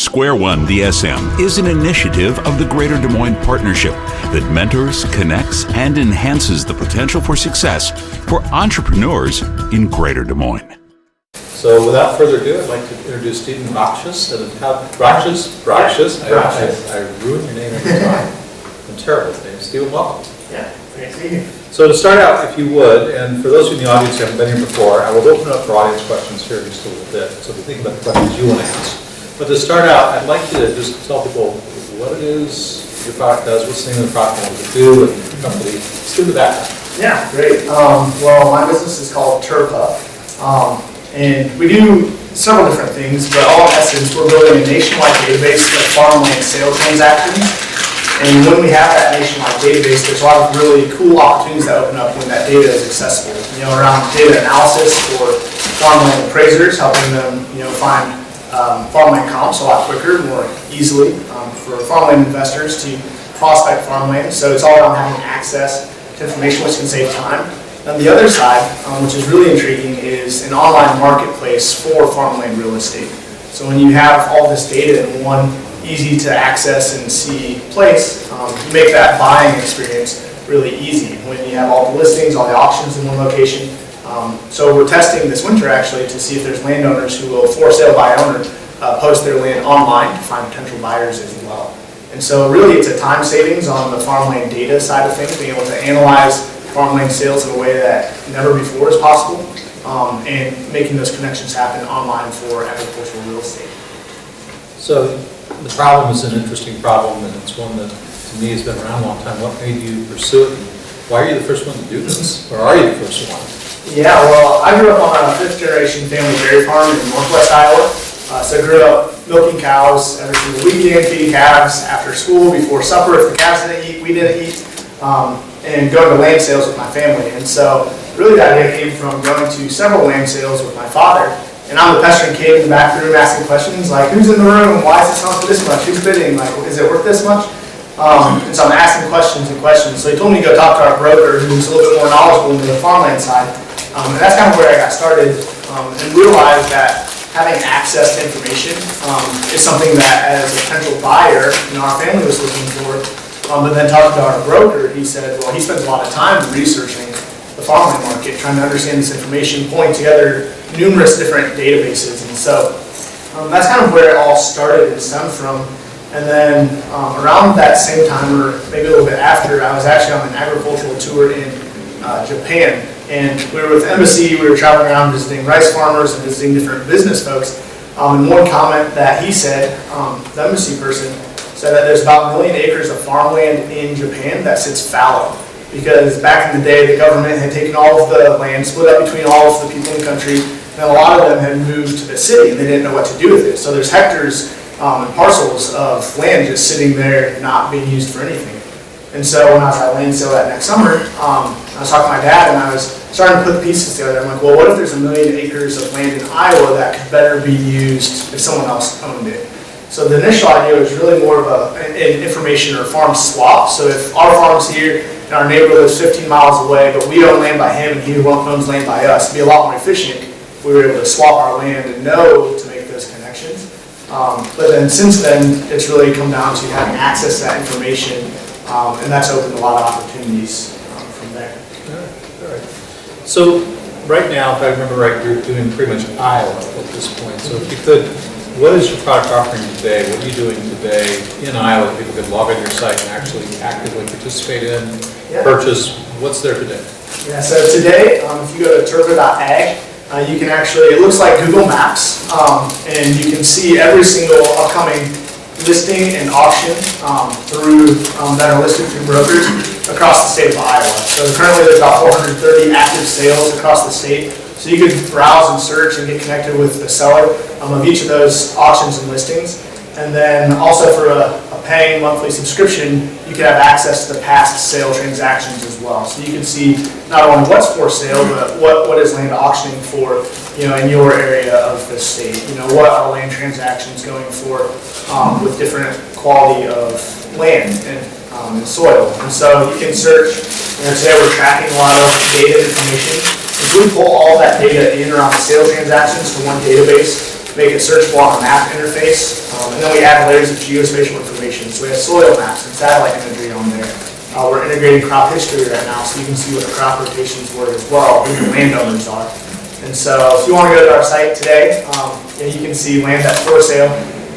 Square One DSM is an initiative of the Greater Des Moines Partnership that mentors, connects, and enhances the potential for success for entrepreneurs in Greater Des Moines. So without further ado, I'd like to introduce Stephen Brockshus. Brockshus. I ruined your name every time. I'm terrible with names. Stephen, welcome. Yeah, great to be here. So to start out, if you would, and for those in the audience who haven't been here before, I will open up for audience questions here in just a little bit, so we think about the questions you want to ask. But to start out, I'd like you to just tell people what it is your product does, what's the name of the product, what does it do, and the company. Let's do that. Yeah, great. Well, my business is called Terva, and we do several different things, but all in essence, we're building a nationwide database of farmland sale transactions. And when we have that nationwide database, there's a lot of really cool opportunities that open up when that data is accessible. Around data analysis for farmland appraisers, helping them, find farmland comps a lot quicker, more easily, for farmland investors to prospect farmland. So it's all around having access to information, which can save time. On the other side, which is really intriguing, is an online marketplace for farmland real estate. So when you have all this data in one easy to access and see place, you make that buying experience really easy when you have all the listings, all the auctions in one location. So we're testing this winter actually to see if there's landowners who will, for sale by owner, post their land online to find potential buyers as well. And so really it's a time savings on the farmland data side of things, being able to analyze farmland sales in a way that never before is possible, and making those connections happen online for agricultural real estate. So the problem is an interesting problem, and it's one that to me has been around a long time. What made you pursue it? And why are you the first one to do this? Or are you the first one? Yeah, well, I grew up on a fifth-generation family dairy farm in northwest Iowa. So I grew up milking cows every single weekend, feeding calves after school, before supper. If the calves didn't eat, we didn't eat, and going to land sales with my family. And so really that idea came from going to several land sales with my father. And I'm the pestering kid in the back room asking questions like, who's in the room? Why is it selling for this much? Who's bidding? Like, is it worth this much? And so I'm asking questions and questions. So he told me to go talk to our broker, who's a little bit more knowledgeable in the farmland side. And that's kind of where I got started, and realized that having access to information is something that as a potential buyer, our family was looking for. But then talking to our broker, he said, well, he spends a lot of time researching the farmland market, trying to understand this information, pulling together numerous different databases. And so that's kind of where it all started and stemmed from. And then around that same time, or maybe a little bit after, I was actually on an agricultural tour in Japan. And we were with Embassy, we were traveling around visiting rice farmers and visiting different business folks. And one comment that he said, the Embassy person, said that there's about 1 million acres of farmland in Japan that sits fallow. Because back in the day, the government had taken all of the land, split up between all of the people in the country, and a lot of them had moved to the city, and they didn't know what to do with it. So there's hectares and parcels of land just sitting there, not being used for anything. And so when I was at land sale that next summer, I was talking to my dad, and I was starting to put the pieces together. I'm like, well, what if there's 1 million acres of land in Iowa that could better be used if someone else owned it? So the initial idea was really more of an information or farm swap. So if our farm's here, and our neighbor lives 15 miles away, but we own land by him and he owns land by us, it'd be a lot more efficient if we were able to swap our land and know to make those connections. But then since then, it's really come down to having access to that information, and that's opened a lot of opportunities from there. All right. So right now, if I remember right, you're doing pretty much Iowa at this point. So if you could, what is your product offering today? What are you doing today in Iowa that people could log on your site and actually actively participate in, purchase? What's there today? Yeah, so today, if you go to terva.ag, you can actually, it looks like Google Maps, and you can see every single upcoming listing and auction that are listed through brokers across the state of Iowa. So currently there's about 430 active sales across the state. So you could browse and search and get connected with the seller of each of those auctions and listings. And then also for a paying monthly subscription, you can have access to the past sale transactions as well. So you can see not only what's for sale, but what is land auctioning for, in your area of the state. What are land transactions going for with different quality of land and soil. And so you can search. Today we're tracking a lot of data information. If we pull all that data in around the sale transactions to one database, make it searchable on a map interface, And then we add layers of geospatial information. So we have soil maps and satellite imagery on there. We're integrating crop history right now, so you can see what the crop rotations were as well, who the landowners are. And so if you want to go to our site today, you can see land that's for sale,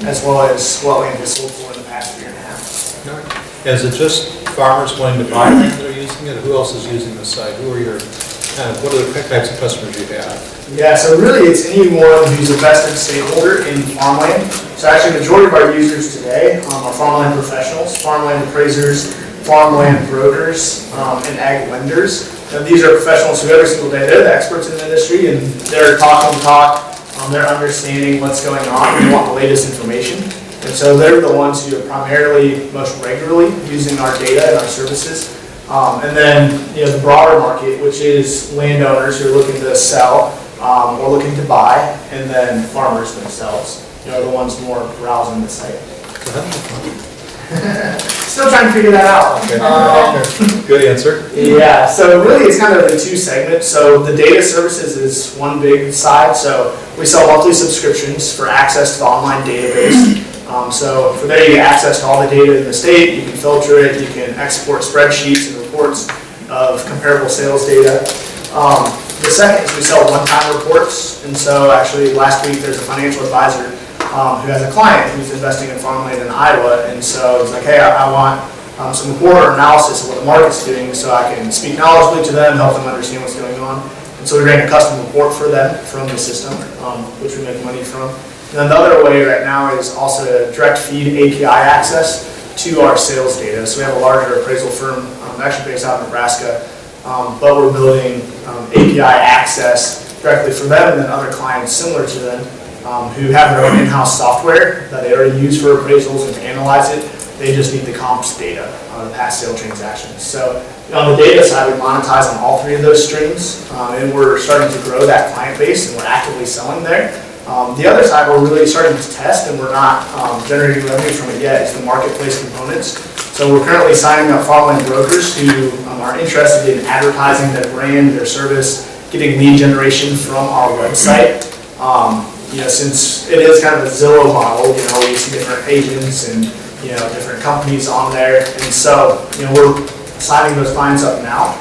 as well as what land has sold for in the past year and a half. Is it just farmers wanting to buy land that are using it, or who else is using the site? Who are your, what are the types of customers you have? Yeah, so really it's anyone who's a vested stakeholder in farmland. So actually the majority of our users today are farmland professionals, farmland appraisers, farmland brokers, and ag lenders. Now, these are professionals who every single day, they're the experts in the industry, and they're talking the talk, they're understanding what's going on, and they want the latest information. And so they're the ones who are primarily, most regularly, using our data and our services. And then, the broader market, which is landowners who are looking to sell or looking to buy, and then farmers themselves, are the ones more browsing the site. So how do you find it? Still trying to figure that out. Okay. Good answer. Yeah, so really it's kind of in two segments. So the data services is one big side. So we sell monthly subscriptions for access to the online database. So for there you get access to all the data in the state. You can filter it. You can export spreadsheets and reports of comparable sales data. The second is we sell one-time reports. And so actually last week there's a financial advisor who has a client who's investing in farmland in Iowa, and so he's like, hey, I want some report or analysis of what the market's doing so I can speak knowledgeably to them, help them understand what's going on. And so we ran a custom report for them from the system, which we make money from. And then the other way right now is also direct feed API access to our sales data. So we have a larger appraisal firm, actually based out of Nebraska, but we're building API access directly for them and then other clients similar to them who have their own in-house software that they already use for appraisals and to analyze it. They just need the comps data on the past sale transactions. So on the data side, we monetize on all three of those streams, and we're starting to grow that client base, and we're actively selling there. The other side, we're really starting to test, and we're not generating revenue from it yet, is the marketplace components. So we're currently signing up farmland brokers who are interested in advertising their brand, their service, getting lead generation from our website. Since it is kind of a Zillow model, we see different agents and, different companies on there. And so, we're signing those clients up now.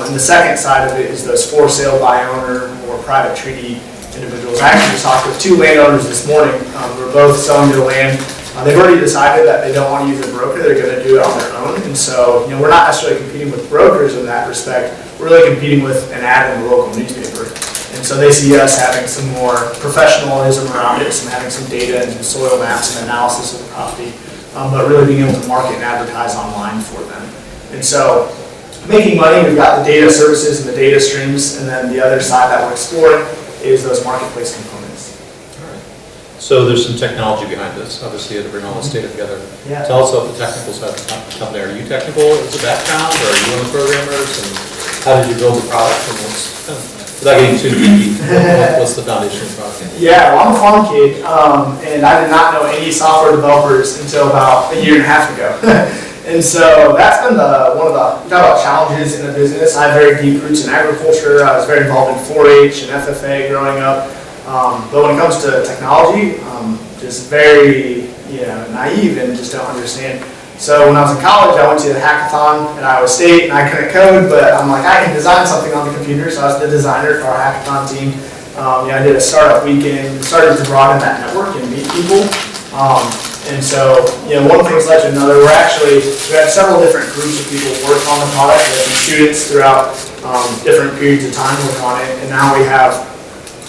And the second side of it is those for sale by owner or private treaty individuals. I actually just talked with two landowners this morning. We're both selling their land. They've already decided that they don't want to use a broker. They're going to do it on their own. And so, we're not necessarily competing with brokers in that respect. We're really competing with an ad in the local newspaper. And so they see us having some more professionalism around it, having some data and some soil maps and analysis of the property, but really being able to market and advertise online for them. And so making money, we've got the data services and the data streams, and then the other side that we're exploring is those marketplace components. All right. So there's some technology behind this, obviously, you had to bring all this data together. Yeah. Tell us about the technical side of the company. Are you technical as a background, or are you one of the programmers, and how did you build the product, and without getting too deep, what's the foundation of the product? Yeah, well, I'm a farm kid, and I did not know any software developers until about a year and a half ago. And so that's been one of the challenges in the business. I have very deep roots in agriculture. I was very involved in 4-H and FFA growing up. But when it comes to technology, just very naive and just don't understand. So when I was in college, I went to a hackathon at Iowa State, and I couldn't code, but I'm like, I can design something on the computer. So I was the designer for our hackathon team. I did a startup weekend, started to broaden that network and meet people. And so, one thing's led to another. We had several different groups of people work on the product. We had some students throughout different periods of time work on it, and now we have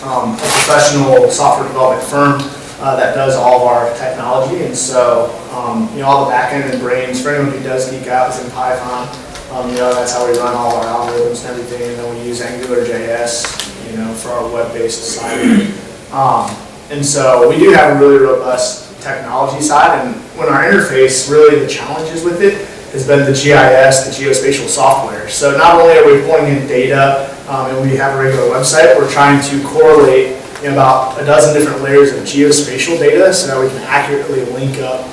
a professional software development firm that does all of our technology. And so, all the back end and brains, for anyone who does geek out, is in Python. That's how we run all our algorithms and everything. And then we use AngularJS, for our web-based side. And so we do have a really robust technology side. And when our interface, really the challenges with it has been the GIS, the geospatial software. So not only are we pulling in data and we have a regular website, we're trying to correlate about a dozen different layers of geospatial data so that we can accurately link up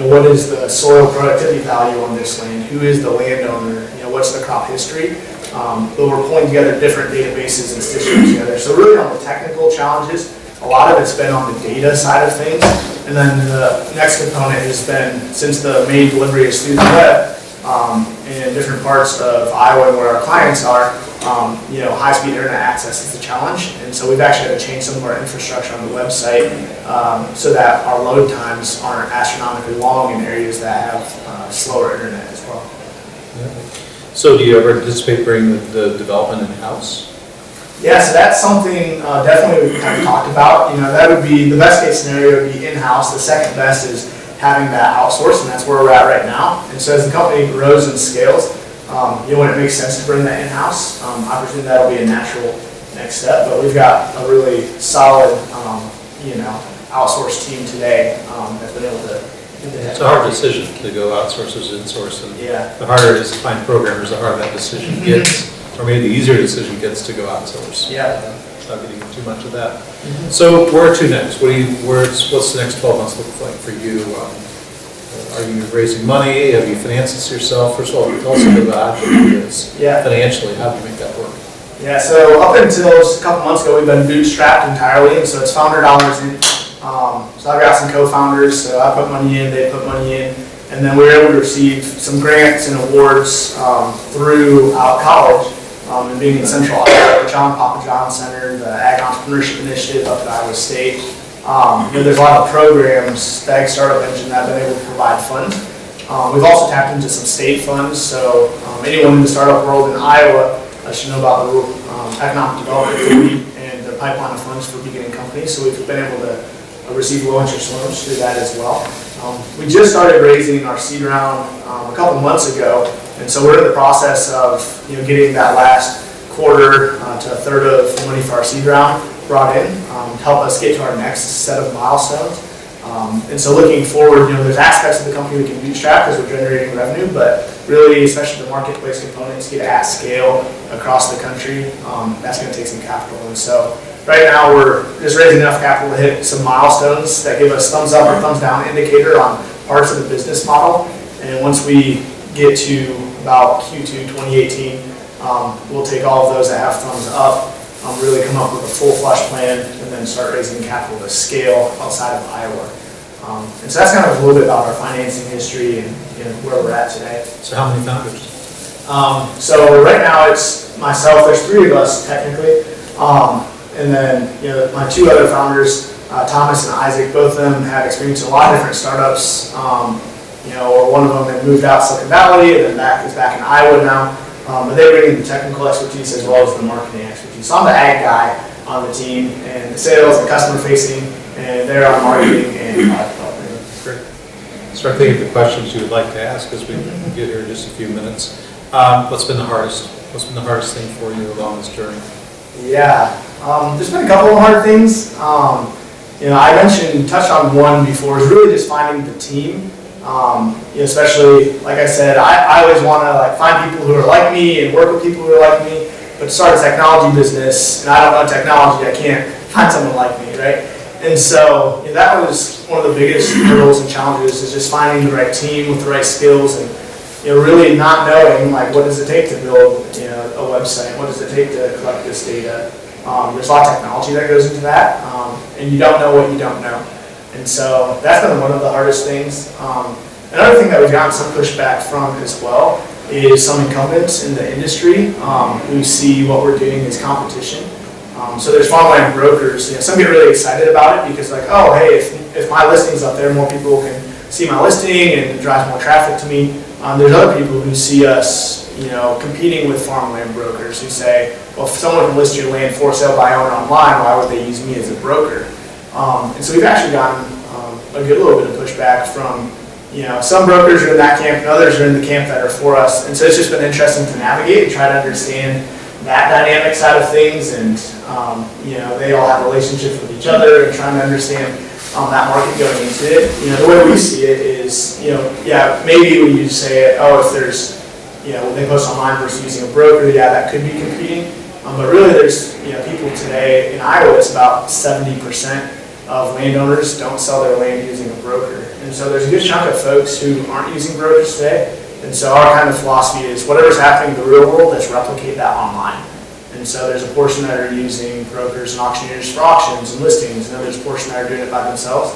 what is the soil productivity value on this land, who is the landowner, what's the crop history. But we're pulling together different databases and stitching them together. So really on the technical challenges, A lot of it's been on the data side of things. And then the next component has been, since the main delivery is through the web, in different parts of Iowa and where our clients are, high-speed internet access is a challenge. And so we've actually had to change some of our infrastructure on the website so that our load times aren't astronomically long in areas that have slower internet as well. So do you ever anticipate bringing the development in-house? Yeah, so that's something definitely we've kind of talked about. That would be, the best case scenario would be in-house. The second best is having that outsourced, and that's where we're at right now. And so as the company grows and scales, when it makes sense to bring that in-house, I presume that'll be a natural next step. But we've got a really solid, outsourced team today that's been able to. It's a hard decision to go outsource versus insource, and the harder it is to find programmers, the harder that decision gets. Or maybe the easier decision gets to go outsource. Yeah. Without getting too much of that. So where to next? What's the next 12 months look like for you? Are you raising money? Have you financed this yourself? First of all, tell us a bit about how you do this. Financially, how do you make that work? Yeah, so up until just a couple months ago, we've been bootstrapped entirely, and so it's founder dollars in. So I've got some co-founders, so I put money in, they put money in, and then we were able to receive some grants and awards throughout college. And being in Central Iowa, the John Papa John Center, the Ag Entrepreneurship Initiative up at Iowa State. There's a lot of programs, the Ag Startup Engine, that have been able to provide funds. We've also tapped into some state funds, so anyone in the startup world in Iowa should know about the economic development fee and the pipeline of funds for beginning companies. So we've been able to receive low interest loans through that as well. We just started raising our seed round a couple months ago, and so we're in the process of getting that last quarter to a third of the money for our seed round brought in to help us get to our next set of milestones. And so looking forward, there's aspects of the company we can bootstrap because we're generating revenue, but really, especially the marketplace components, get at scale across the country, that's going to take some capital. And so right now we're just raising enough capital to hit some milestones that give us thumbs up or thumbs down indicator on parts of the business model. And once we get to about Q2 2018, we'll take all of those that have thumbs up, really come up with a full flush plan, and then start raising capital to scale outside of Iowa. And so that's kind of a little bit about our financing history and where we're at today. So how many founders? So right now it's myself, there's 3 of us technically, and then my 2 other founders, Thomas and Isaac, both of them had experience in a lot of different startups. Or one of them had moved out Silicon Valley and then is back in Iowa now. But they bring in the technical expertise as well as the marketing expertise. So I'm the ag guy on the team, and the sales and customer facing, and they're on marketing and product development. Great. Start thinking of the questions you would like to ask as we get here in just a few minutes. What's been the hardest? What's been the hardest thing for you along this journey? Yeah, there's been a couple of hard things. I touched on one before, is really just finding the team. Especially, like I said, I always want to find people who are like me and work with people who are like me. But to start a technology business, and I don't know technology, I can't find someone like me, right? And so that was one of the biggest hurdles and challenges, is just finding the right team with the right skills, and really not knowing what does it take to build a website, what does it take to collect this data. There's a lot of technology that goes into that, and you don't know what you don't know. And so that's been one of the hardest things. Another thing that we've gotten some pushback from as well is some incumbents in the industry who see what we're doing as competition. So there's farmland brokers. Some get really excited about it because oh, hey, if my listing's up there, more people can see my listing and it drives more traffic to me. There's other people who see us competing with farmland brokers who say, well, if someone can list your land for sale by owner online, why would they use me as a broker? And so we've actually gotten a little bit of pushback from, some brokers are in that camp and others are in the camp that are for us. And so it's just been interesting to navigate and try to understand that dynamic side of things. And, they all have relationships with each other and trying to understand that market going into it. The way we see it is, maybe when you say, if there's, when they post online versus using a broker, that could be competing. But really there's, people today in Iowa, it's about 70% of landowners don't sell their land using a broker. And so there's a good chunk of folks who aren't using brokers today. And so our kind of philosophy is whatever's happening in the real world, let's replicate that online. And And so there's a portion that are using brokers and auctioneers for auctions and listings, and then there's a portion that are doing it by themselves.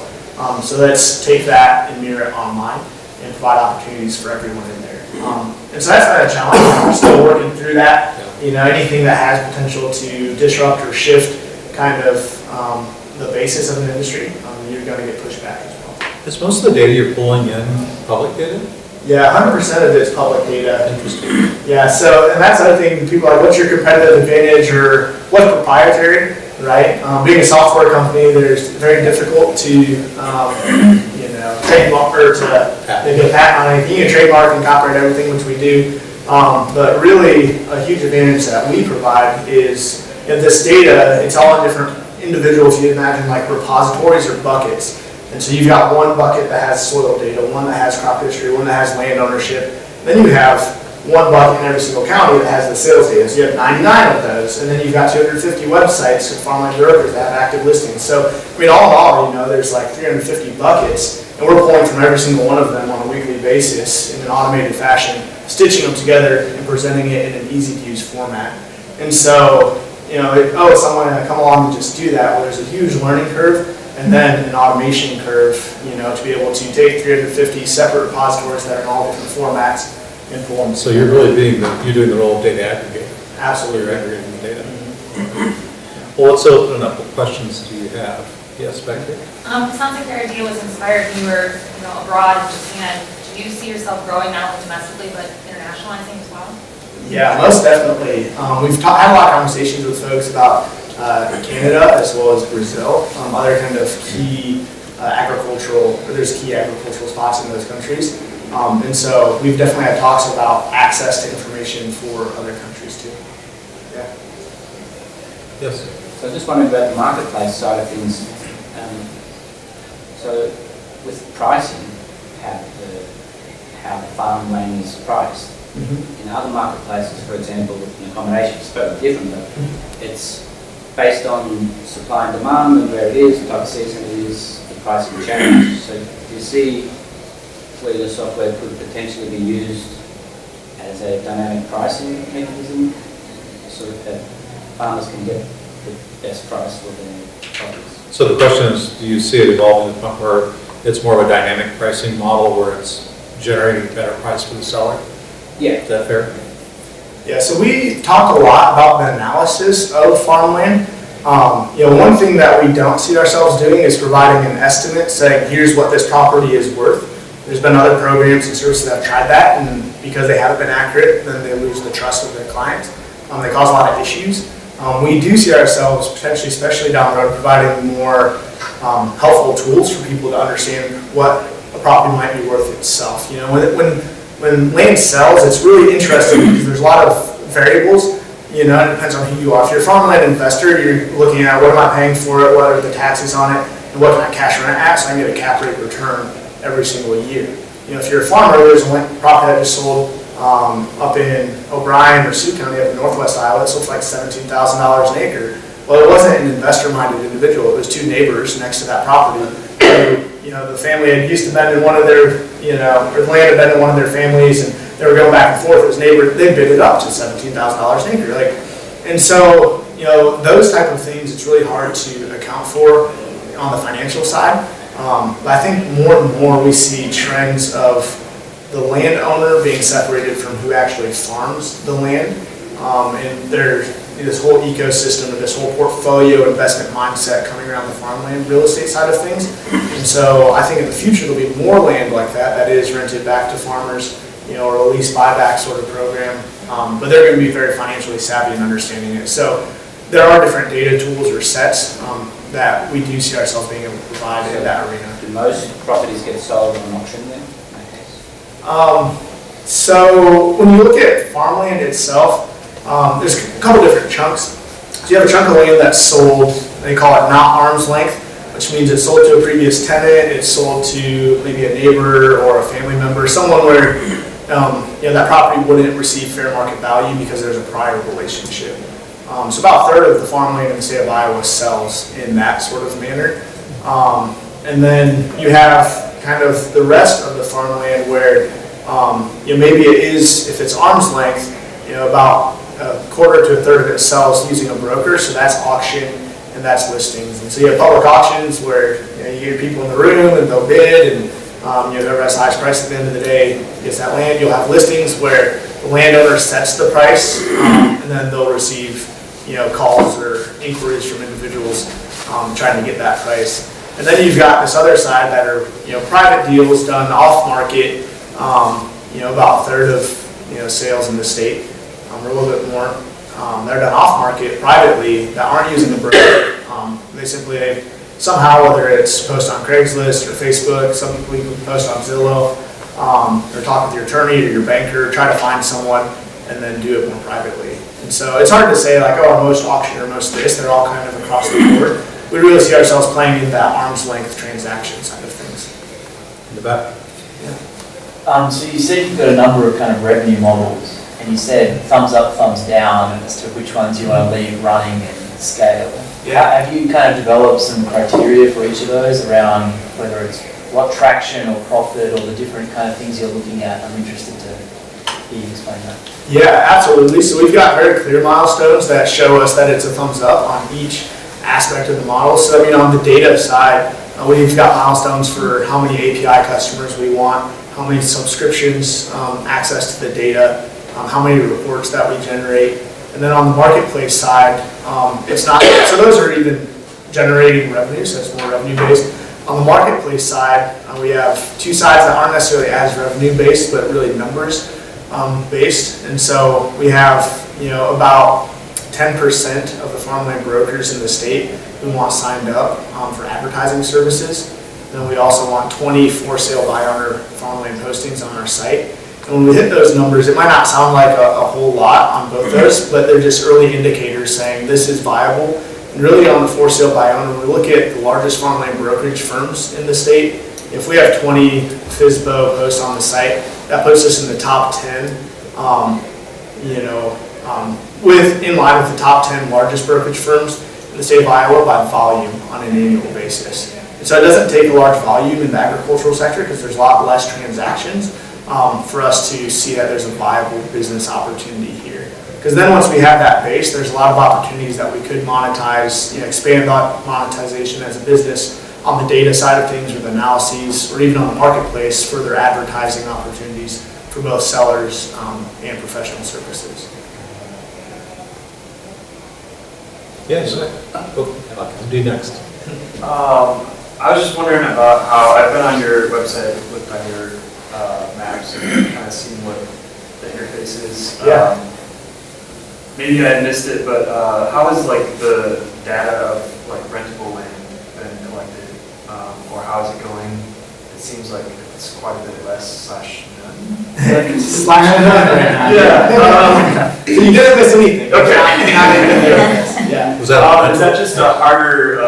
So let's take that and mirror it online and provide opportunities for everyone in there. And so that's kind of a challenge. We're still working through that. Anything that has potential to disrupt or shift kind of the basis of an industry, you're going to get pushed back as well. Is most of the data you're pulling in public data? Yeah, 100% of it's public data. Interesting. Yeah, so, and that's the other thing, people are like, what's your competitive advantage or what's proprietary, right? Being a software company, there's very difficult to, trademark or to get a patent on anything. You can trademark and copyright everything, which we do. But really, a huge advantage that we provide is this data, it's all in different individuals, you imagine like repositories or buckets. And so you've got one bucket that has soil data, one that has crop history, one that has land ownership. Then you have one bucket in every single county that has the sales data. So you have 99 of those. And then you've got 250 websites of farmland brokers that have active listings. So, I mean, all in all, there's like 350 buckets. And we're pulling from every single one of them on a weekly basis in an automated fashion, stitching them together and presenting it in an easy-to-use format. And so, someone to come along and just do that, well, there's a huge learning curve and then an automation curve, to be able to take 350 separate repositories that are in all different formats and pull them. So you're really you're doing the role of data aggregator. Absolutely. You're aggregating the data. Mm-hmm. Well, let's open up. What questions do you have? Yes, back there. It sounds like your idea was inspired when you were, abroad in Japan. Do you see yourself growing not only domestically but internationalizing as well? Yeah, most definitely. We've had a lot of conversations with folks about Canada as well as Brazil, other kind of key there's key agricultural spots in those countries. And so we've definitely had talks about access to information for other countries too. Yeah. Yes. So I just wondering about the marketplace side of things. So with pricing, how the farmland is priced. In other marketplaces, for example, in accommodation, it's totally different, but it's based on supply and demand and where it is, what type of season it is, the price can change. So do you see where your software could potentially be used as a dynamic pricing mechanism so that farmers can get the best price for their properties? So the question is, do you see it evolving to the point where it's more of a dynamic pricing model where it's generating a better price for the seller? Yeah. Is that fair? Yeah, so we talk a lot about the analysis of farmland. One thing that we don't see ourselves doing is providing an estimate saying, here's what this property is worth. There's been other programs and services that have tried that, and because they haven't been accurate, then they lose the trust of their clients. They cause a lot of issues. We do see ourselves potentially, especially down the road, providing more helpful tools for people to understand what a property might be worth itself. When land sells, it's really interesting because there's a lot of variables. It depends on who you are. If you're a farmland investor, you're looking at what am I paying for it, what are the taxes on it, and what can I cash rent at so I can get a cap rate return every single year. If you're a farmer, there's a property that just sold up in O'Brien or Sioux County up in Northwest Iowa. It sold for like $17,000 an acre. Well, it wasn't an investor-minded individual. It was two neighbors next to that property. The family had used to been in one of their, or the land had been in one of their families, and they were going back and forth. It was neighbor. They bid it up to $17,000 an acre. And so, those type of things, it's really hard to account for on the financial side. But I think more and more we see trends of the landowner being separated from who actually farms the land, and there's this whole ecosystem or this whole portfolio investment mindset coming around the farmland real estate side of things. And so I think in the future there'll be more land like that is rented back to farmers, or a lease buyback sort of program. But they're going to be very financially savvy in understanding it. So there are different data tools or sets that we do see ourselves being able to provide in that arena. Do most properties get sold on auction then? So when you look at farmland itself, there's a couple different chunks. So you have a chunk of land that's sold, they call it not arm's length, which means it's sold to a previous tenant, it's sold to maybe a neighbor or a family member, someone where that property wouldn't receive fair market value because there's a prior relationship. So about a third of the farmland in the state of Iowa sells in that sort of manner. And then you have kind of the rest of the farmland where maybe it is, if it's arm's length, about a quarter to a third of it sells using a broker, so that's auction and that's listings. And so you have public auctions where you get people in the room and they'll bid, and whoever has the highest price at the end of the day gets that land. You'll have listings where the landowner sets the price, and then they'll receive calls or inquiries from individuals trying to get that price. And then you've got this other side that are private deals done off market. About a third of sales in the state, or a little bit more. They're done off market privately that aren't using a broker. They somehow, whether it's post on Craigslist or Facebook, some people even post on Zillow, or talk with your attorney or your banker, try to find someone and then do it more privately. And so it's hard to say like, oh, most auction or most this, they're all kind of across the board. We really see ourselves playing in that arm's length transaction side of things. In the back. So you said you've got a number of kind of revenue models, and you said thumbs up, thumbs down as to which ones you want to leave running and scale. Yeah. Have you kind of developed some criteria for each of those around whether it's what traction or profit or the different kind of things you're looking at? I'm interested to hear you explain that. Yeah, absolutely. So we've got very clear milestones that show us that it's a thumbs up on each aspect of the model. So on the data side, we've got milestones for how many API customers we want, how many subscriptions, access to the data, how many reports that we generate. And then on the marketplace side, it's not, so those are even generating revenue, so it's more revenue based. On the marketplace side, we have two sides that aren't necessarily as revenue based, but really numbers based. And so we have, about 10% of the farmland brokers in the state we want signed up for advertising services. Then we also want 20 for sale by owner farmland postings on our site. And when we hit those numbers, it might not sound like a whole lot on both those, but they're just early indicators saying this is viable. And really on the for sale by owner, when we look at the largest farmland brokerage firms in the state, if we have 20 FSBO posts on the site, that puts us in the top 10, in line with the top 10 largest brokerage firms in the state of Iowa by volume on an annual basis. And so it doesn't take a large volume in the agricultural sector because there's a lot less transactions for us to see that there's a viable business opportunity here. Because then once we have that base, there's a lot of opportunities that we could monetize, expand that monetization as a business on the data side of things with analyses, or even on the marketplace, further advertising opportunities for both sellers and professional services. Yes. I'll do next. I was just wondering about how I've been on your website, looked on your maps, and kind of seen what the interface is. Yeah. Maybe I missed it, but how is the data of rentable land been collected, or how is it going? It seems like it's quite a bit less / none. Yeah. So you didn't miss anything. Okay. Yeah. Was that is that just a harder,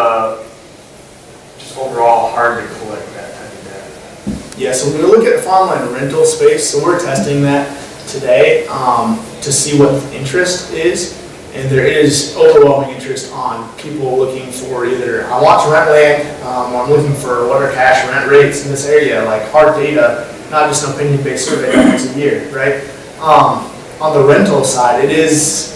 just overall hard to collect that kind of data? Yeah, so when we look at the farmland rental space, so we're testing that today to see what the interest is. And there is overwhelming interest on people looking for either, I want to rent land, or I'm looking for what are cash rent rates in this area, like hard data, not just an opinion-based survey that once a year, right? On the rental side, it is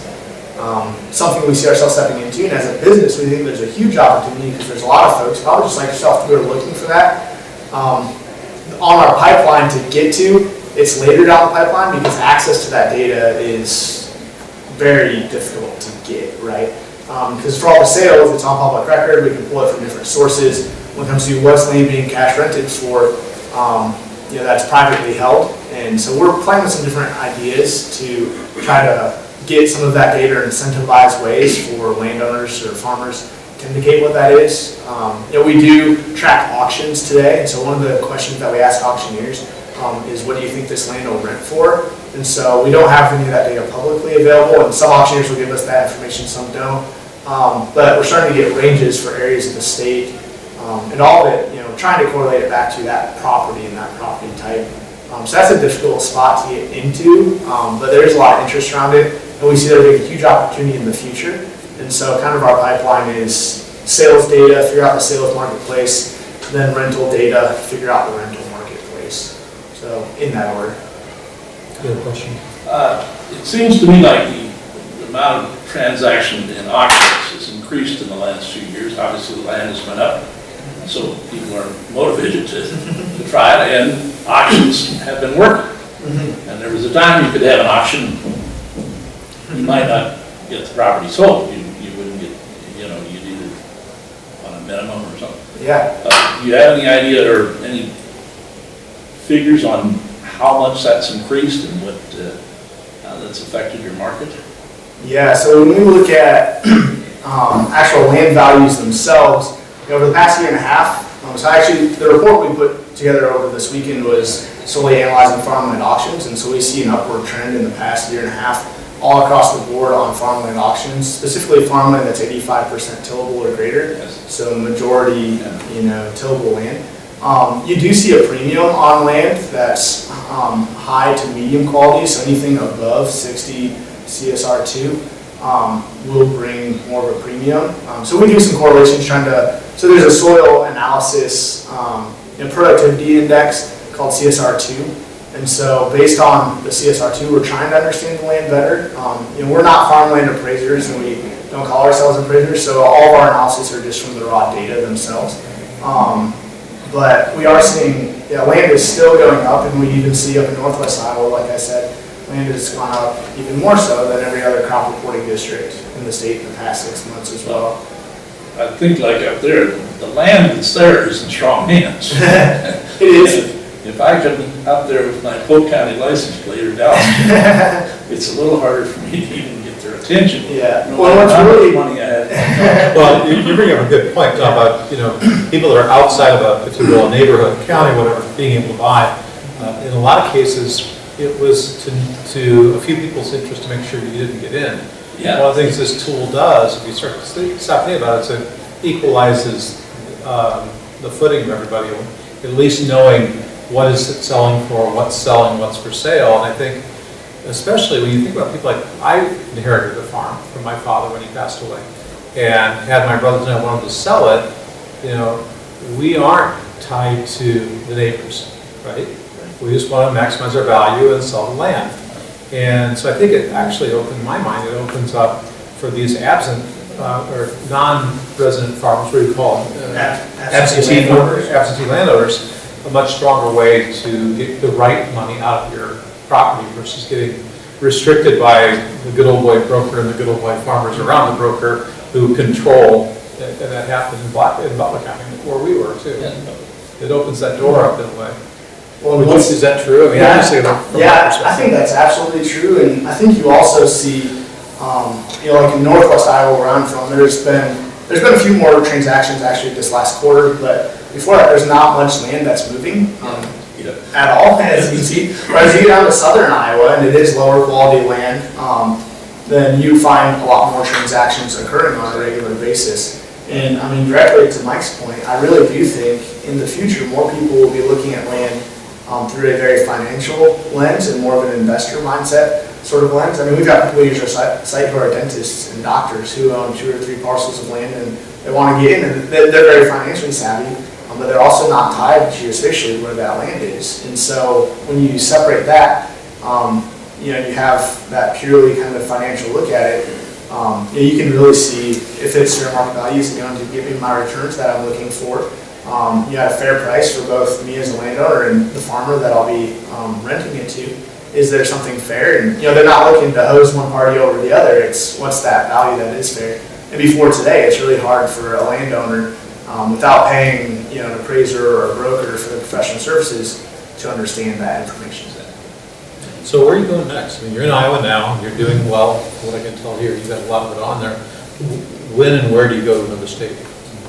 something we see ourselves stepping into, and as a business, we think there's a huge opportunity because there's a lot of folks, probably just like yourself, who are looking for that. On our pipeline to get to, it's later down the pipeline because access to that data is very difficult to get, right? Because for all the sales, it's on public record, we can pull it from different sources. When it comes to what's land being cash rented for, that's privately held. And so we're playing with some different ideas to try to get some of that data in incentivized ways for landowners or farmers to indicate what that is. We do track auctions today, and so one of the questions that we ask auctioneers is what do you think this land will rent for? And so we don't have any of that data publicly available, and some auctioneers will give us that information, some don't. But we're starting to get ranges for areas of the state, and all of it, trying to correlate it back to that property and that property type. So that's a difficult spot to get into, but there's a lot of interest around it, and we see there being a huge opportunity in the future. And so kind of our pipeline is sales data, figure out the sales marketplace, then rental data, figure out the rental marketplace. So in that order. You have a question? It seems to me like amount of transaction in auctions has increased in the last few years. Obviously, the land has went up, so people are motivated to try it, and auctions have been working. And there was a time you could have an auction, you might not get the property sold. You wouldn't get, you'd either on a minimum or something. Yeah. Do you have any idea or any figures on how much that's increased and what, how that's affected your market? Yeah, so when we look at actual land values themselves, over the past year and a half, so actually the report we put together over this weekend was solely analyzing farmland auctions, and so we see an upward trend in the past year and a half all across the board on farmland auctions, specifically farmland that's 85% tillable or greater, so majority, tillable land. You do see a premium on land that's high to medium quality, so anything above 60 CSR2 will bring more of a premium. So we do some correlations so there's a soil analysis productivity index called CSR2. And so based on the CSR2, we're trying to understand the land better. We're not farmland appraisers, and we don't call ourselves appraisers, so all of our analysis are just from the raw data themselves. But we are seeing, land is still going up, and we even see up in Northwest Iowa, like I said, land has gone up even more so than every other crop reporting district in the state in the past 6 months as well. I think like up there, the land that's there is in strong hands. It is. If I come up there with my Polk County license plate or Dallas, it's a little harder for me to even get their attention. Yeah. No Well, matter what's how much really money I have. Well, you bring up a good point, Tom, about, people that are outside of if you will, a neighborhood, county, whatever, being able to buy. In a lot of cases, it was to a few people's interest to make sure you didn't get in. Yeah. One of the things this tool does, if you start thinking about it, is it equalizes the footing of everybody, at least knowing what is it selling for, what's selling, what's for sale. And I think, especially when you think about people like, I inherited a farm from my father when he passed away, and had my brothers and I wanted to sell it, we aren't tied to the neighbors, right? We just want to maximize our value and sell the land. And so I think it actually opened, in my mind, it opens up for these absent or non-resident farmers, what do you call them? Absentee landowners, a much stronger way to get the right money out of your property versus getting restricted by the good old boy broker and the good old boy farmers around the broker who control, and that happened in Butler County where we were too. It opens that door up in a way. Well, is that true? I mean, obviously, I think that's absolutely true, and I think you also see, like in Northwest Iowa where I'm from, there's been a few more transactions actually this last quarter, but before that, there's not much land that's moving at all, as you see. Whereas you get down to southern Iowa, and it is lower quality land, then you find a lot more transactions occurring on a regular basis. And I mean, directly to Mike's point, I really do think in the future more people will be looking at land through a very financial lens and more of an investor mindset sort of lens. I mean, we've got people who use our site who are dentists and doctors who own 2 or 3 parcels of land, and they want to get in, and they're very financially savvy, but they're also not tied geospatially where that land is. And so when you separate that, you have that purely kind of financial look at it. You can really see if it's fair market value, is it going to give me my returns that I'm looking for? You have a fair price for both me as a landowner and the farmer that I'll be renting it to. Is there something fair? And they're not looking to hose one party over the other. It's what's that value that is fair. And before today, it's really hard for a landowner without paying an appraiser or a broker for the professional services to understand that information. So where are you going next? I mean, you're in Iowa now. You're doing well. From what I can tell here, you've got a lot of it on there. When and where do you go to another state?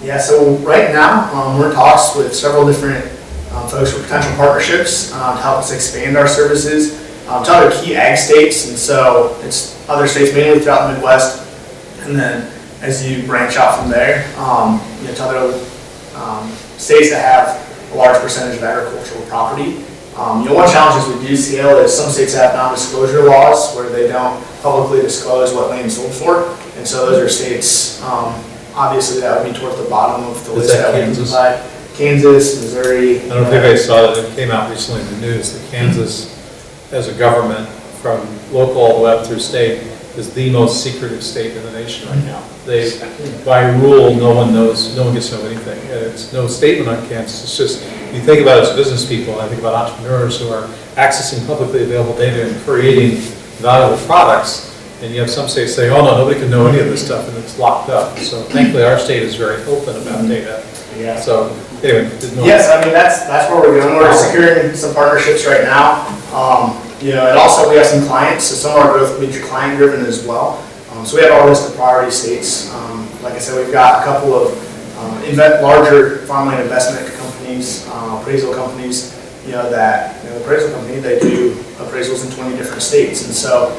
Yeah, so right now we're in talks with several different folks for potential partnerships to help us expand our services to other key ag states, and so it's other states mainly throughout the Midwest, and then as you branch out from there, to other states that have a large percentage of agricultural property. One challenge as we do scale is some states have non-disclosure laws where they don't publicly disclose what land is sold for, and so those are states. Obviously, that would be towards the bottom of the list that we provide. Kansas, Missouri. I don't know if anybody saw that. It came out recently in the news that Kansas, as a government, from local all the way up through state, is the most secretive state in the nation right now. They, by rule, no one knows, no one gets to know anything. And it's no statement on Kansas, it's just, you think about it as business people, and I think about entrepreneurs who are accessing publicly available data and creating valuable products, and you have some states saying, oh no, nobody can know any of this stuff, and it's locked up. So thankfully, our state is very open about data. Yeah. So anyway. Yes, I mean, that's where we're going. We're securing some partnerships right now. And also we have some clients, so some of our growth will be client driven as well. So we have our list of priority states. Like I said, we've got a couple of larger farmland investment companies, appraisal companies, the appraisal company, they do appraisals in 20 different states. And so,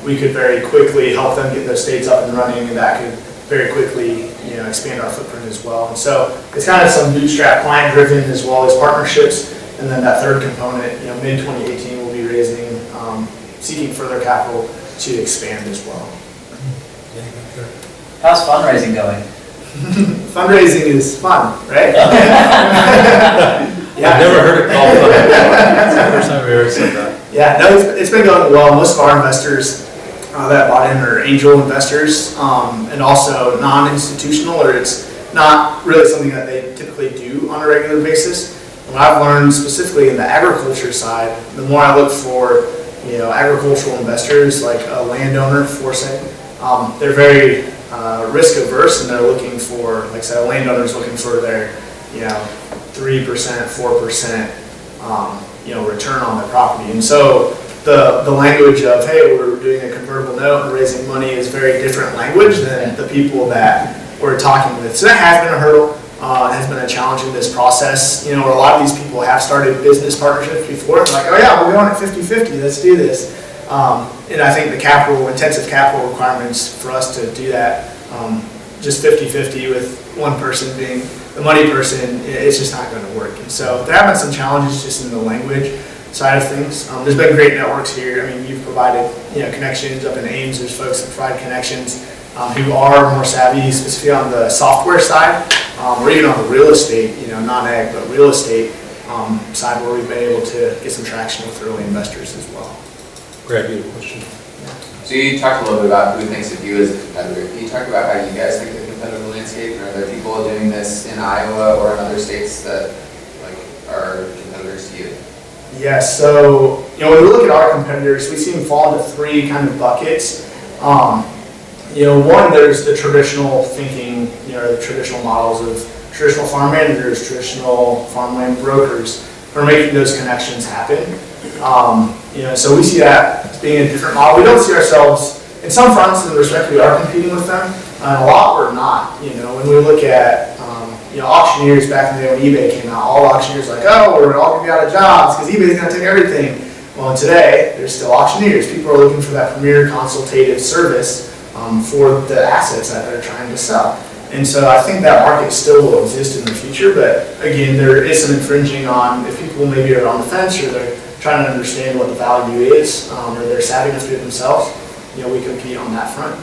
we could very quickly help them get those states up and running, and that could very quickly, expand our footprint as well. And so it's kind of some bootstrap client driven as well as partnerships. And then that third component, mid 2018, we'll be raising, seeking further capital to expand as well. How's fundraising going? Fundraising is fun, right? Yeah. I've never heard it called fun. That's the first time I've ever said that. Yeah, no, it's been going well. Most of our investors that bought in are angel investors, and also non-institutional, or it's not really something that they typically do on a regular basis. What I've learned specifically in the agriculture side, the more I look for, agricultural investors like a landowner, for say, they're very risk averse, and they're looking for, like I said, a landowner's looking for their, 3%, 4%, return on their property. And so the language of, hey, we're doing a convertible note and raising money is very different language than the people that we're talking with. So that has been a hurdle. Has been a challenge in this process, where a lot of these people have started business partnerships before. They're like, oh yeah, we're going at 50-50, let's do this. And I think the intensive capital requirements for us to do that, just 50-50 with one person being the money person, it's just not going to work. And so there have been some challenges just in the language side of things. There's been great networks here. I mean, you've provided, connections up in Ames. There's folks that provide connections who are more savvy, specifically on the software side, or even on the real estate, not ag, but real estate side, where we've been able to get some traction with early investors as well. Greg, you have a question? So you talked a little bit about who thinks of you as a competitor. Can you talk about how you guys think the competitive landscape, and are there people doing this in Iowa or in other states that are competitors to you? Yeah, so when we look at our competitors, we see them fall into three kind of buckets. One, there's the traditional thinking, the traditional models of traditional farm managers, traditional farmland brokers who are making those connections happen. So we see that as being a different model. We don't see ourselves, in some fronts, in respect, we are competing with them, and a lot we're not. When we look at auctioneers back in the day when eBay came out, all auctioneers were like, oh, we're all going to be out of jobs because eBay's going to take everything. Well, today, there's still auctioneers. People are looking for that premier consultative service for the assets that they're trying to sell. And so I think that market still will exist in the future, but again, there is some infringing on, if people maybe are on the fence or they're trying to understand what the value is, or they're savvy enough to do it themselves, we compete on that front.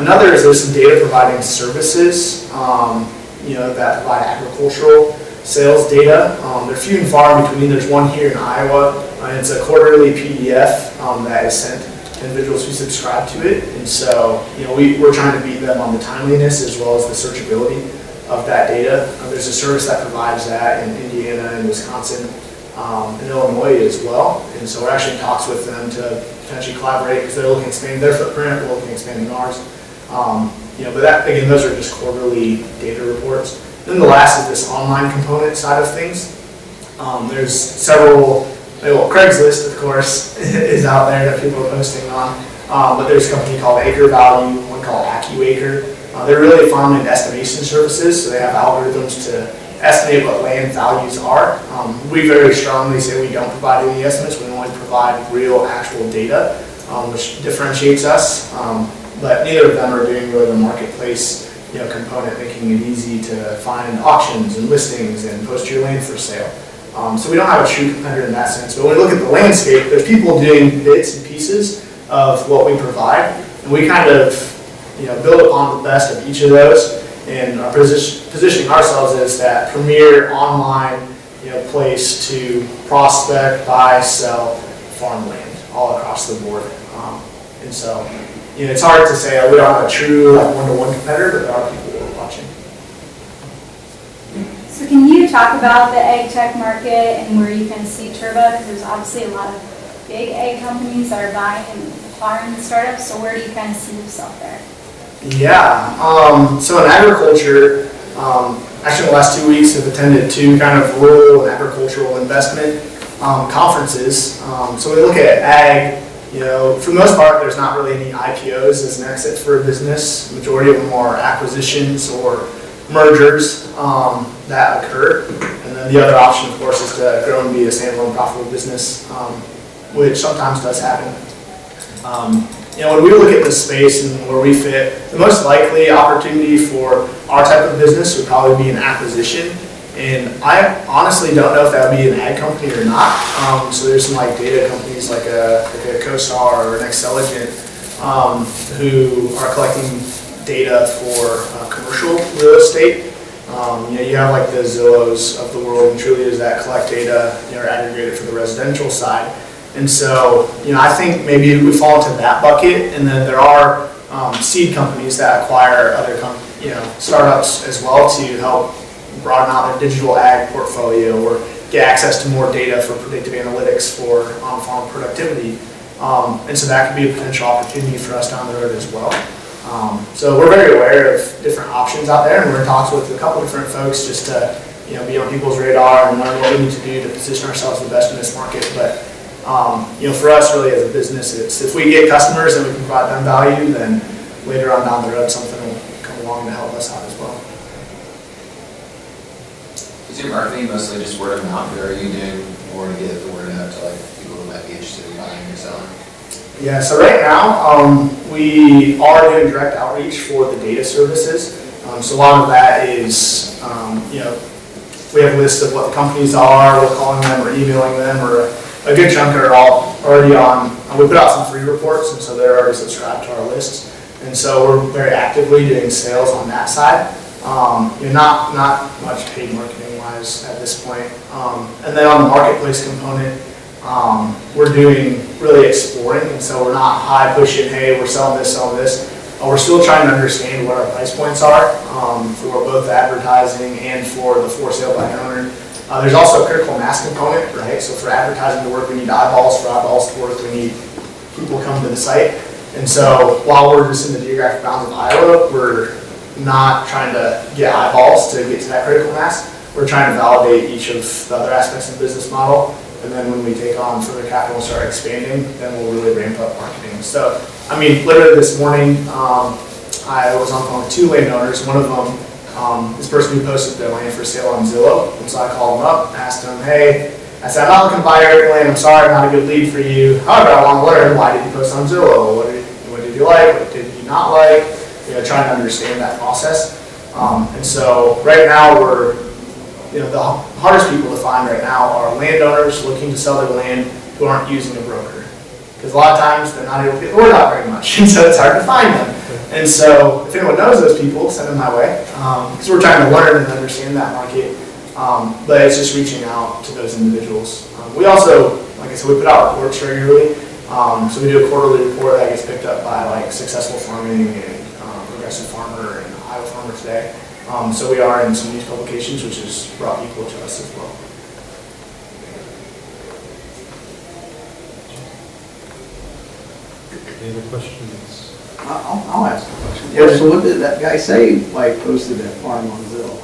Another is there's some data providing services, that provide agricultural sales data. They're few and far in between. There's one here in Iowa, and it's a quarterly PDF that is sent to individuals who subscribe to it. And so, we're trying to beat them on the timeliness as well as the searchability of that data. There's a service that provides that in Indiana and Wisconsin and Illinois as well. And so we're actually in talks with them to potentially collaborate because they're looking at expanding their footprint, we're looking at expanding ours. But that, again, those are just quarterly data reports. Then the last is this online component side of things. There's several, Craigslist, of course, is out there that people are posting on. But there's a company called Acre Value, one called AccuAcre. They're really farmland estimation services, so they have algorithms to estimate what land values are. We very strongly say we don't provide any estimates. We only provide real, actual data, which differentiates us. But neither of them are doing really the marketplace component, making it easy to find auctions and listings and post your land for sale. So we don't have a true competitor in that sense. But when we look at the landscape, there's people doing bits and pieces of what we provide, and we kind of build upon the best of each of those and are positioning ourselves as that premier online place to prospect, buy, sell farmland all across the board. And so it's hard to say, we don't have a true like one-to-one competitor, but there are people who are watching. So can you talk about the egg tech market and where you can see Terva? Because there's obviously a lot of big egg companies that are buying and acquiring the startups. So where do you kind of see yourself there? Yeah, so in agriculture, actually in the last 2 weeks I've attended 2 kind of rural and agricultural investment conferences. So we look at ag, for the most part there's not really any IPOs as an exit for a business. The majority of them are acquisitions or mergers that occur. And then the other option of course is to grow and be a standalone profitable business, which sometimes does happen. When we look at this space and where we fit, the most likely opportunity for our type of business would probably be an acquisition. And I honestly don't know if that would be an ag company or not. So there's some like data companies like a CoStar or an Xceligent who are collecting data for commercial real estate. You have like the Zillows of the world and Trulias that collect data, are aggregated for the residential side. And so, I think maybe we fall into that bucket, and then there are seed companies that acquire other startups as well to help broaden out their digital ag portfolio or get access to more data for predictive analytics for farm productivity. And so that could be a potential opportunity for us down the road as well. So we're very aware of different options out there, and we're in talks with a couple different folks just to be on people's radar and learn what we need to do to position ourselves the best in this market. But for us really as a business, it's if we get customers and we can provide them value, then later on down the road something will come along to help us out as well. Is your marketing mostly just word of mouth, or are you doing more to get the word out to like people who might be interested in buying or selling? Yeah, so right now we are doing direct outreach for the data services. So a lot of that is, we have a list of what the companies are, we're calling them or emailing them, or a good chunk are all already on. We put out some free reports, and so they're already subscribed to our list. And so we're very actively doing sales on that side. Not much paid marketing wise at this point. And then on the marketplace component, we're doing really exploring, and so we're not high pushing, hey, we're selling this. We're still trying to understand what our price points are for both advertising and for the for sale by owner. There's also a critical mass component, right? So for advertising to work, we need eyeballs. For eyeballs to work, we need people come to the site. And so while we're just in the geographic bounds of Iowa, we're not trying to get eyeballs to get to that critical mass. We're trying to validate each of the other aspects of the business model. And then when we take on further capital and start expanding, then we'll really ramp up marketing. So, literally this morning, I was on the phone with 2 landowners. One of them, this person who posted their land for sale on Zillow. And so I called him up, asked him, hey, I said, I'm not looking to buy your land. I'm sorry, I'm not a good lead for you. However, I want to learn, why did you post on Zillow? What did you like? What did you not like? Trying to understand that process. And so right now the hardest people to find right now are landowners looking to sell their land who aren't using a broker. Because a lot of times they're not able to get the word out very much, and so it's hard to find them. And so if anyone knows those people, send them my way. Because we're trying to learn and understand that market. But it's just reaching out to those individuals. We also, like I said, we put out reports regularly. So we do a quarterly report that gets picked up by like Successful Farming and Progressive Farmer and Iowa Farmer Today. So we are in some news publications, which has brought people to us as well. Any other questions? I'll ask a question. Yeah. So what did that guy say why he posted that farm on Zillow?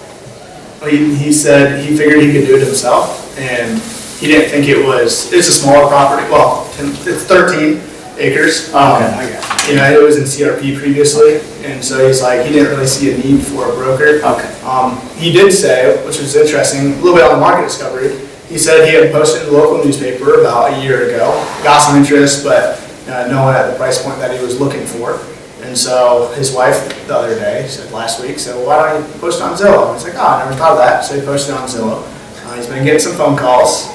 He said he figured he could do it himself, and he didn't think it's a smaller property. Well, it's 13 acres. Okay, I got it. It was in CRP previously, and so he's like, he didn't really see a need for a broker. Okay. He did say, which was interesting, a little bit on the market discovery, he said he had posted in the local newspaper about a year ago, got some interest, but no one at the price point that he was looking for. And so his wife the other day, last week, said, well, why don't you post it on Zillow? And he's like, I never thought of that. So he posted it on Zillow. He's been getting some phone calls.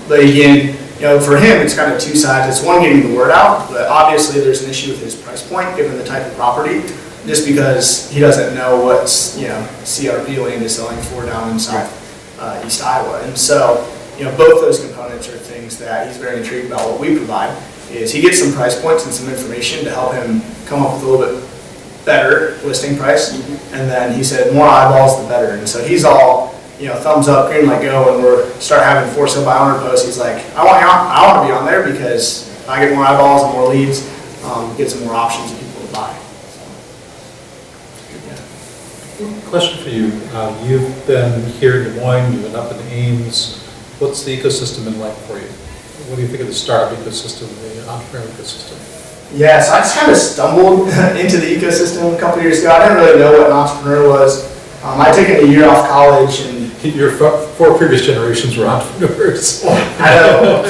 But again, for him, it's kind of 2 sides. It's one, getting the word out, but obviously there's an issue with his price point, given the type of property, just because he doesn't know what CRP land is selling for down in East Iowa. And so, both those components are things that he's very intrigued about what we provide. is he gets some price points and some information to help him come up with a little bit better listing price. And then he said, more eyeballs, the better. And so he's all, thumbs up, green light, go, and we're start having for sale by owner posts. He's like, I want to be on there because if I get more eyeballs and more leads, get some more options of people to buy. Question for you. You've been here in Des Moines, you've been up in Ames. What's the ecosystem been like for you? What do you think of the startup ecosystem, the entrepreneurial ecosystem? Yeah, so I just kind of stumbled into the ecosystem a couple years ago. I didn't really know what an entrepreneur was. I'd taken a year off college, and your four previous generations were entrepreneurs. I know,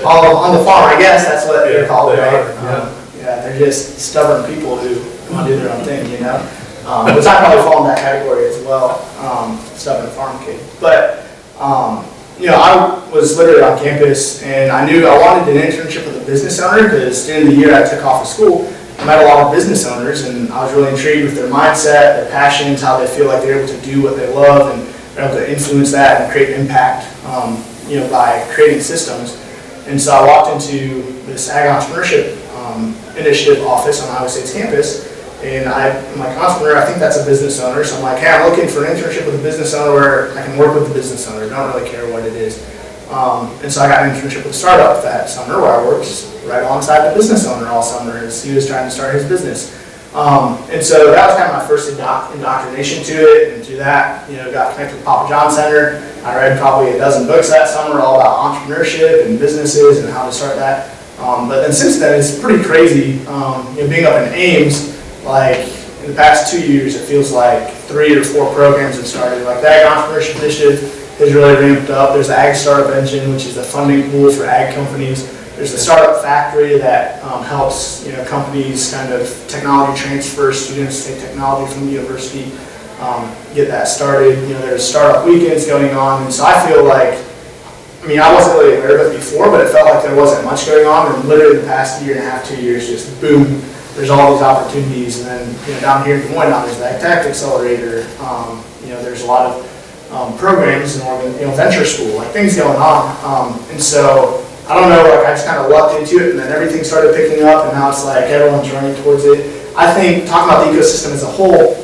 on the farm, I guess that's what they're called, They right? are, Yeah, they're just stubborn people who want to do their own thing, Which I probably fall in that category as well, stubborn farm kid. But, I was literally on campus, and I knew I wanted an internship with a business owner because at the end of the year I took off of school. I met a lot of business owners, and I was really intrigued with their mindset, their passions, how they feel like they're able to do what they love, and they're able to influence that and create impact, by creating systems. And so I walked into this ag entrepreneurship initiative office on Iowa State's campus, and I'm like, entrepreneur, I think that's a business owner. So I'm like, hey, I'm looking for an internship with a business owner where I can work with the business owner. Don't really care what it is. And so I got an internship with a startup that summer where I worked right alongside the business owner all summer as he was trying to start his business. And so that was kind of my first indoctrination to it. And through that, got connected with Papa John Center. I read probably a dozen books that summer all about entrepreneurship and businesses and how to start that. But then since then, it's pretty crazy. Being up in Ames, like in the past 2 years, it feels like 3 or 4 programs have started. Like the Ag Entrepreneurship Initiative has really ramped up. There's the Ag Startup Engine, which is the funding pool for ag companies. There's the Startup Factory that helps companies kind of technology transfer, students take technology from the university, get that started. There's startup weekends going on, and so I feel like, I wasn't really aware of it before, but it felt like there wasn't much going on, and literally the past year and a half, 2 years, just boom, there's all these opportunities. And then down here in Des Moines, now there's the Ag Tech Accelerator. There's a lot of programs and venture school, like things going on. And so I don't know, I just kind of lucked into it, and then everything started picking up, and now it's like everyone's running towards it. I think, talking about the ecosystem as a whole,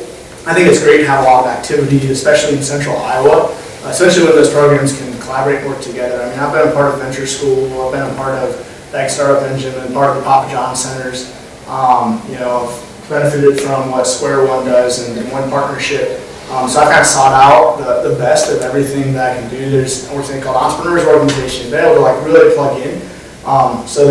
I think it's great to have a lot of activity, especially in central Iowa, especially when those programs can collaborate and work together. I've been a part of venture school, I've been a part of the Ag Startup Engine, and part of the Papa John Centers. I've benefited from what Square One does and Des Moines Partnership. So I've kind of sought out the best of everything that I can do. There's an organization called Entrepreneurs Organization. Been able to really plug in. So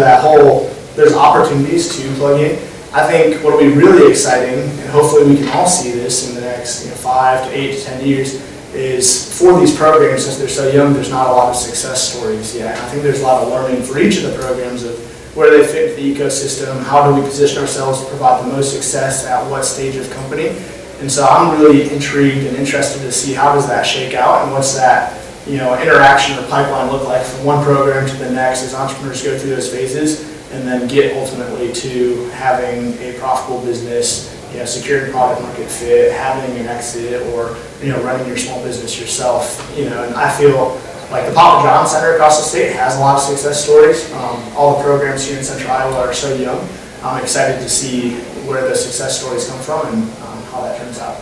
there's opportunities to plug in. I think what will be really exciting, and hopefully we can all see this in the next 5 to 8 to 10 years, is for these programs, since they're so young, there's not a lot of success stories yet. I think there's a lot of learning for each of the programs of where they fit the ecosystem, how do we position ourselves to provide the most success at what stage of company. And so I'm really intrigued and interested to see how does that shake out and what's that interaction or pipeline look like from one program to the next as entrepreneurs go through those phases and then get ultimately to having a profitable business, securing product market fit, having an exit, or running your small business yourself. And I feel like the Papa John Center across the state has a lot of success stories. All the programs here in Central Iowa are so young. I'm excited to see where the success stories come from and how that turns out.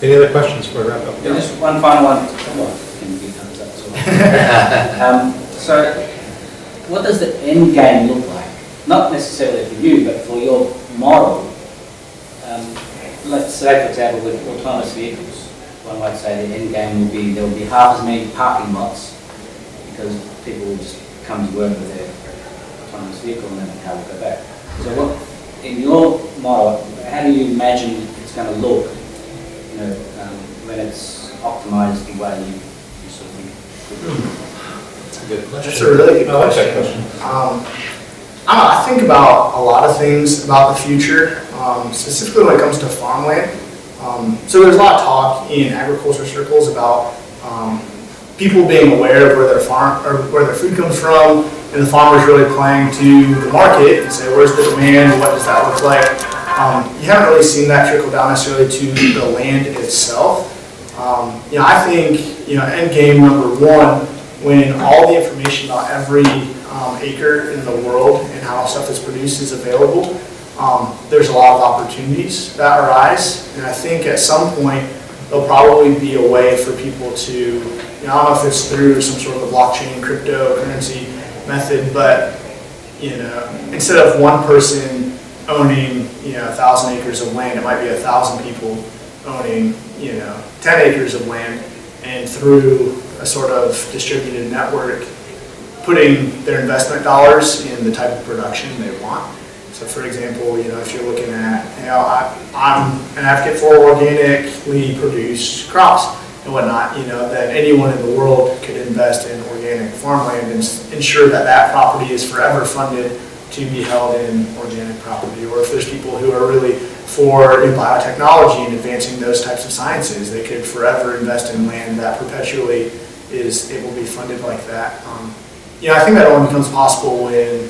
Any other questions before I wrap up? Yeah, just one final one. So, what does the end game look like? Not necessarily for you, but for your model. Let's say, for example, with autonomous vehicles, one might say the end game will be there will be half as many parking lots because people will just come to work with their autonomous vehicle and then how will go back. So, what in your model, how do you imagine it's going to look? When it's optimized the way you sort of think. That's a good question. That's a really good I like question. that question. I think about a lot of things about the future, specifically when it comes to farmland. So there's a lot of talk in agriculture circles about people being aware of where their farm or where their food comes from, and the farmers really playing to the market and say, where's the demand? What does that look like? You haven't really seen that trickle down necessarily to the land itself. I think end game number one, when all the information about every acre in the world and how stuff is produced is available, there's a lot of opportunities that arise. And I think at some point, there'll probably be a way for people to, I don't know if it's through some sort of a blockchain cryptocurrency method, but instead of one person owning 1,000 acres of land, it might be 1,000 people owning 10 acres of land, and through a sort of distributed network, putting their investment dollars in the type of production they want. So for example, if you're looking at, I'm an advocate for organically produced crops and whatnot, that anyone in the world could invest in organic farmland and ensure that that property is forever funded to be held in organic property. Or if there's people who are really for new biotechnology and advancing those types of sciences, they could forever invest in land that perpetually is able to be funded like that. I think that only becomes possible when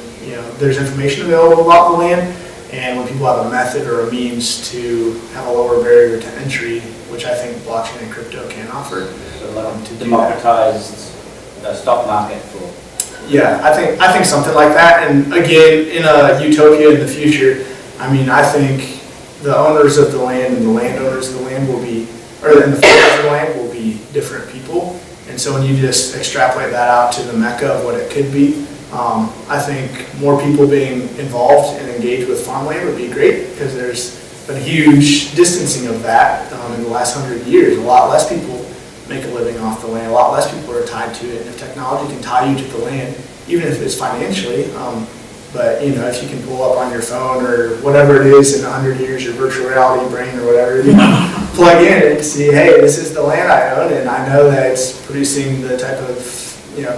there's information available about the land, and when people have a method or a means to have a lower barrier to entry, which I think blockchain and crypto can offer. So like a democratized stock market for. Yeah, I think something like that. And again, in a utopia in the future, I think the owners of the land and the landowners of the land and the farmers of the land will be different people. And so when you just extrapolate that out to the mecca of what it could be, I think more people being involved and engaged with farmland would be great, because there's been a huge distancing of that in the last 100 years. A lot less people make a living off the land, a lot less people are tied to it. And if technology can tie you to the land, even if it's financially, but if you can pull up on your phone or whatever it is in 100 years, your virtual reality brain or whatever, plug in and see, hey, this is the land I own, and I know that it's producing the type of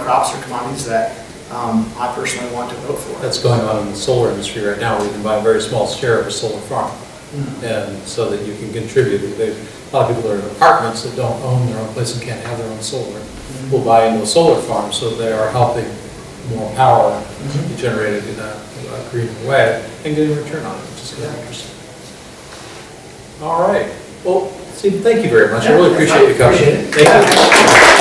crops or commodities that I personally want to vote for. That's going on in the solar industry right now, where you can buy a very small share of a solar farm, and so that you can contribute. A lot of people are in apartments that don't own their own place and can't have their own solar. Will buy into a solar farm, so they are helping more power be generated in a greener way and getting a return on it, which is kind of interesting. All right. Well, Steve, thank you very much. I really appreciate you coming. Thank you.